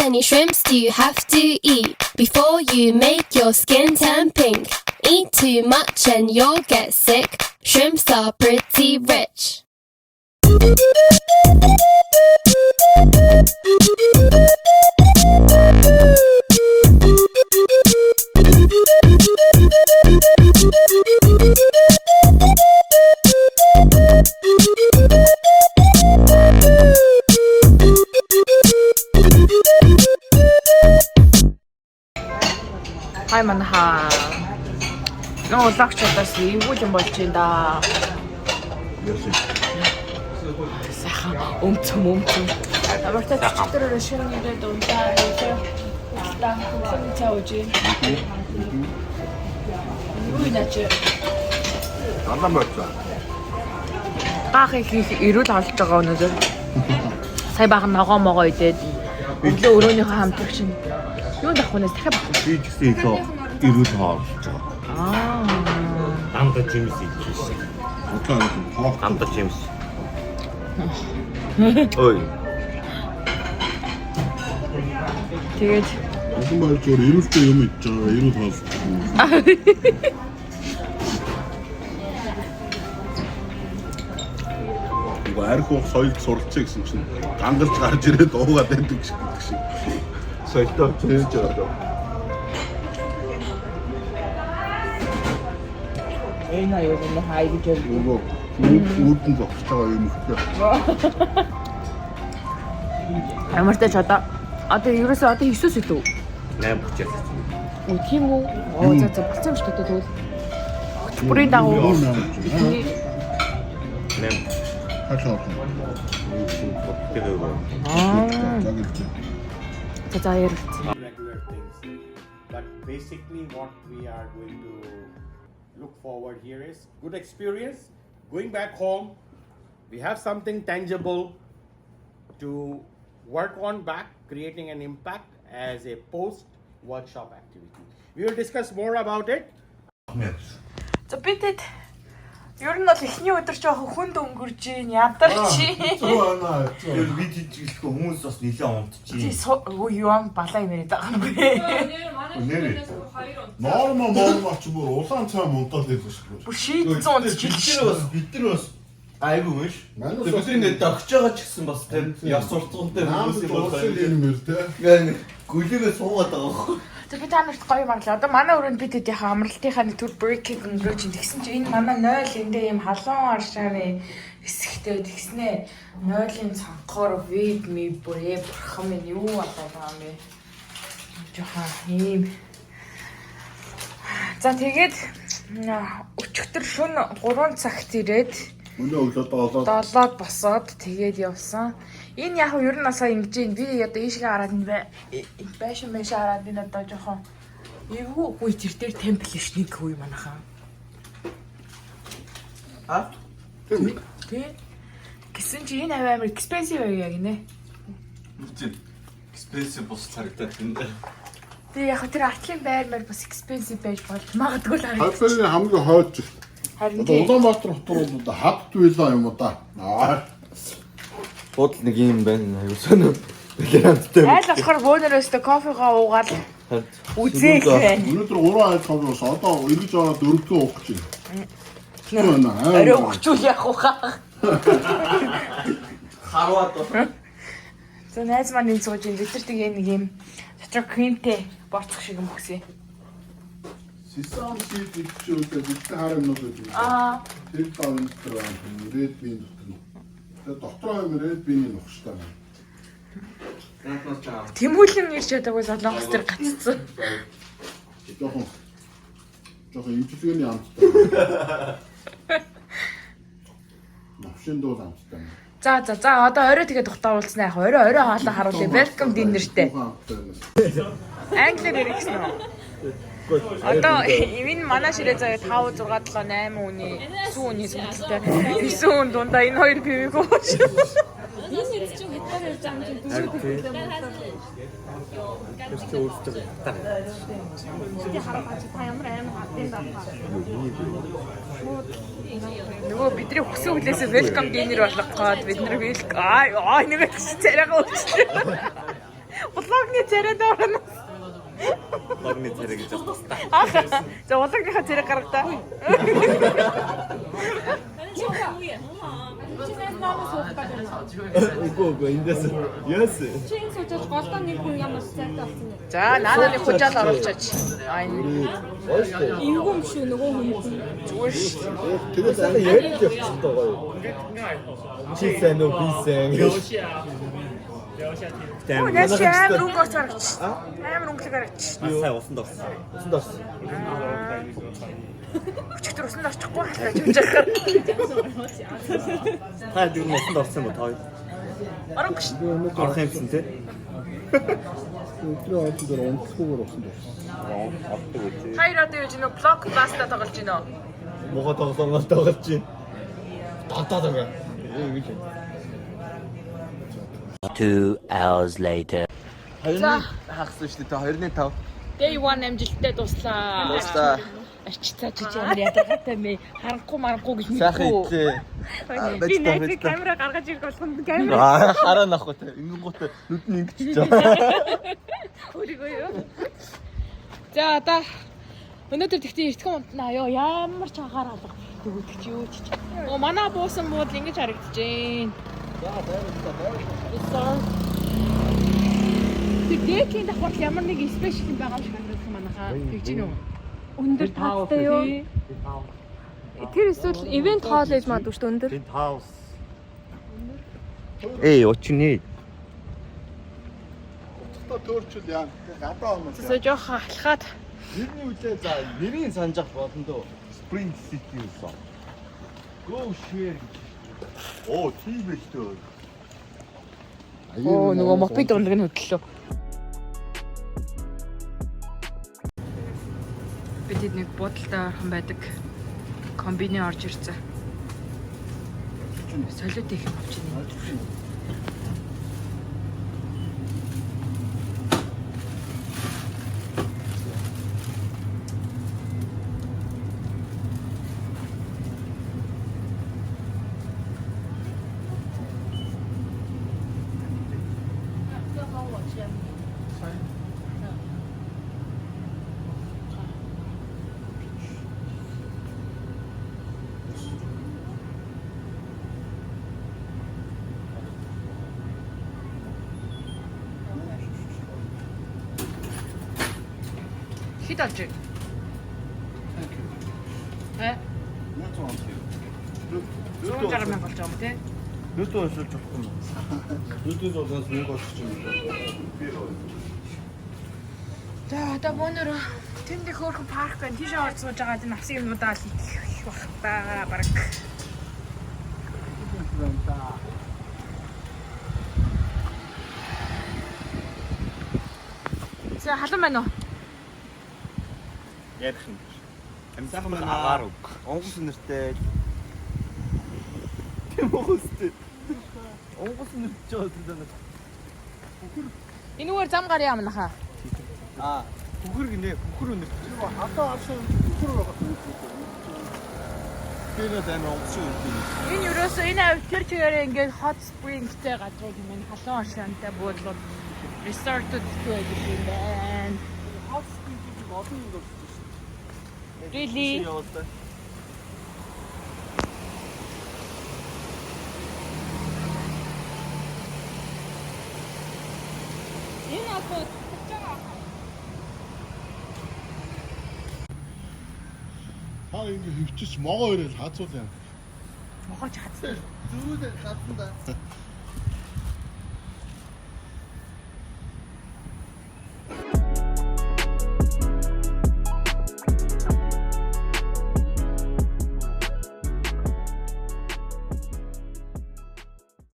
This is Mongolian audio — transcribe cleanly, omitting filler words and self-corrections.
many shrimps do you have to eat before you make your skin turn pink? Eat too much and you'll get sick. Shrimps are pretty rich. Hi манайхаа. Нөө лагчдаас эвгүй юм болж байна да. Сайхан өмцөм. Амартай чөтгөрөөр шинэ дундаа таавж. Юу наач? Андаа болцоо. Баах их ирүүл олж байгаа өнөөдөр. Сая баах ногоо идээд өглөө өрөөнийхөө хамтрагч нь юу давхнаас дахиад баггүй. Би ч гэсэн их ирүүл хаалж байгаа. Анда Джеймс идчихсэн. Анда Джеймс. Ой. Тэгээд Олон болж өөр ирүүлтэй юм идж байгаа. Ирүүл хаалж. Архив соёл суралцъя гэсэн чинь гангарч гарч ирээд уугаад байдаг шиг. Соёлтой чийж байгаа. энэ аюул нь хайж ирж Нөгөө үүдэн зогсож байгаа юм ихтэй. Амартай ч одоо ерөөсөө одоо 9-с илүү. 8 хүчээс. Үгүй тийм үү? Оо за болцсон юм шиг тэгвэл. Бүрийн дагуу. 8. Хашаа. За яар. Regular things. But basically what we are going to look forward here is good experience. Going back home, we have something tangible to work on back, creating an impact as a post-workshop activity. We will discuss more about it. За бидэд ер нь бол эхний өдөр жоохон хүнд өнгөрж ийн ядарч Тэр бид хэлэх хүмүүс бас нэлээд унтчих. Өө юу ам балаа юм яриад байгаа юм бэ? Нэрээ. Норма ч бүр улаан цай мунтал хэлсэн шүү. Бүр шийдсэн унтчих. бид нар бас айгүй мэж. Бид ингээд догч байгаа ч гэсэн бас тэр яс сурталчтай хүмүүс юм байна. юмэр тэ. Ингээд гүлээгээ суугаад байгаа байхгүй. За би та нарт гоё маглаа. Одоо манай өрөөнд бид яхаа амралтынхаа нэг төр брейкинг өнгөрөөж ин тэгсэн чинь энэ манай 0 эндээ юм халуун аршааны хэсэгтэй тэгснэ 0-ын цанхоор вид ми бүрээ бурхан минь юу болоод байгаа юм бэ? Жохон ийм. За тэгээд өчигдөр шөнө 3 цагт ирээд Өнөө өглөө 7-д босоод тэгээд явсан. Энэ яг ер нь асаа ингэж юм. Би одоо ийшгээ хараад энэ байшин хараад энэ одоо жоохон эвгүй тэр дээр темпл ш нэг хүй манайхаа. Тий. Гэсэн чи энэ аваа амар expensive яг нэ. Үгүй expensive бос харагдаад энэ. Тэгээ яг тэр артлын байр бас expensive байж болж магадгүй л харагдаж. Хавцны хамгийн хойд. Харин Улаанбаатар хотор бол хавд байлаа юм уу да. Бодол нэг юм байна аюу сонир. Элементтэй. айл болохоор бөөнөрөөс кофегоо уугаад үзээх байна. Өнөөдөр 3 айл хавраас одоо эргэж аваад 4-г уух гэж байна. Орой өгчүүл яах вэ хаа? Харваад. За найз маань энэ сууж ин бид нар тэгээ нэг юм дотор кремтэй борцох шиг юм өгсөн. Систем шийд гэж бид хараа юм уу гэж. Тэр таавн дотор red bean дотор. Тэр дотроо юм red bean-ийн нухштай байна. Тэмүүлэн ирж чадаагүй солонгос төр гаццсан. Жохон имчилгээний амттай. Навшин дуу амттай. За одоо орой тэгээ тухтаа уулзнаа яг орой хоолоо харуулъя. Welcome dinner-тэй. Англиар ярих гэсэн үү? Одоо энэ манай ширээ заяа 5 6 7 8 үний сүүний сүнэлтэй 9 үн дундаа энэ хоёр пивийг ууш. Энэ нэг чинь хятад ярьж байгаа юм чинь түшүүл нөгөө бидний хүсэн хүлээсээ welcome dinner болох гээд бид нар нэг царайгаа уучлаа. Улааны царай доорно. Лагны царай гэж байна. За улагныхаа царай гаргадаа. Үгүй эндээс яас. Чин сууж голдоо нэг хүн ямар сайтай болсон юм. За наананы хужаал оруулчаач. Аа энэ Эвгүй юм шүү нөгөө хүн. зүгээр шүү. Тэгээд сайхан яриад явчихсан гоё. Чи сайн уу би сайн. Яаш амар өнгөөр царагч. Амар өнгөлөг аргач. Сая усанд орсон. Усанд орсон. Өчигдөр усанд орчихгүй хаа гэж яахаар. Та юу усанд орсон юм бол Орох гэж. орох юмсан тий. өдрөө очдоор онцгойгоор усан байна. Авдаг үү. Хоёр одоо юу нэг блок класста тоглож байна уу? Мохо тоглоомол тоглож чинь. Татаад байгаа. 2 hours later. Хоёрны хагас шүү дээ. 2-5. Day 1 амжилттай дуслаа. Дуслаа. Арчицаа чи ямар ядаргатай мэ? Харанхуу гэж Сайхан мэдгүй. идлээ. Би нэг камера гаргаж ирэх болгонд камера Хараа нахгүй те. Ингэнгүүт нүд нь ингэчих жаа. өөрийгөө юу. За одоо өнөөдөр тэгтээ эртхэн унтнаа ёо ямар ч агаар алга төгөдөг чи юу ч. Оо манай буусан буудал ингэж харагдчихээн. Тэр дээкийн давхар ямар нэг спешиал юм байгаа шиг харагдах манайхаа. Тэгж гинөө. Өндөр тавтай юу? Тэр эсвэл ивент хоол гэж магадгүй шүү дээ өндөр. Tent house. Очны. Утгата төөрчл яа. Гадаа юм. Тэсээ жоох алхаад Нэрний үлээ за нэрийг санаж авах болно дөө. Spring City юусан. Go share. Оо, тийм биш дээ. оо нөгөө мопед дундг нь хөдлөө. Бид нэг буудалтай орхон байдаг. Комбини орж ирсэн. Солиот их юм авч байна. Хэд олж ий? Э? 160 мянга болж байгаа юм тий? Нүдөө өсөлж болохгүй юм. Нүдээс болоос мөнгө олчих юм. За одоо бөөнөр тэнд их хөөрхөн парк байна. Тийшээ орж сууж байгаа энэ авсан юмудаа л их бах та баг. За халуун байна уу? Ярих юм. Амсаахан байна агаар үг. Онгоц нэртэй. Тэм онгоцтэй. Онгоц нэрч байгаа гэдэг. Энэгээр зам гарьяа манайхаа. Аа, бүхэр гинэ. Бүхэр өнөр. Хатаа авсан бүхэр байгаа. Тэгээд амар онгоц шүү дээ. Энэ юурээс энэ авь тэр чигээрээ ингээд hot spring-тэй газрууд юм байна. Халуун оршинтай буудлууд resort-д байдаг юм байна. Hot spring гэж олон юм байна. Really? Энэ апод Та ингэ хөвчөж могоо өрөөл хазуул юм. Могооч хацсан. Зүүдээ хатсан да.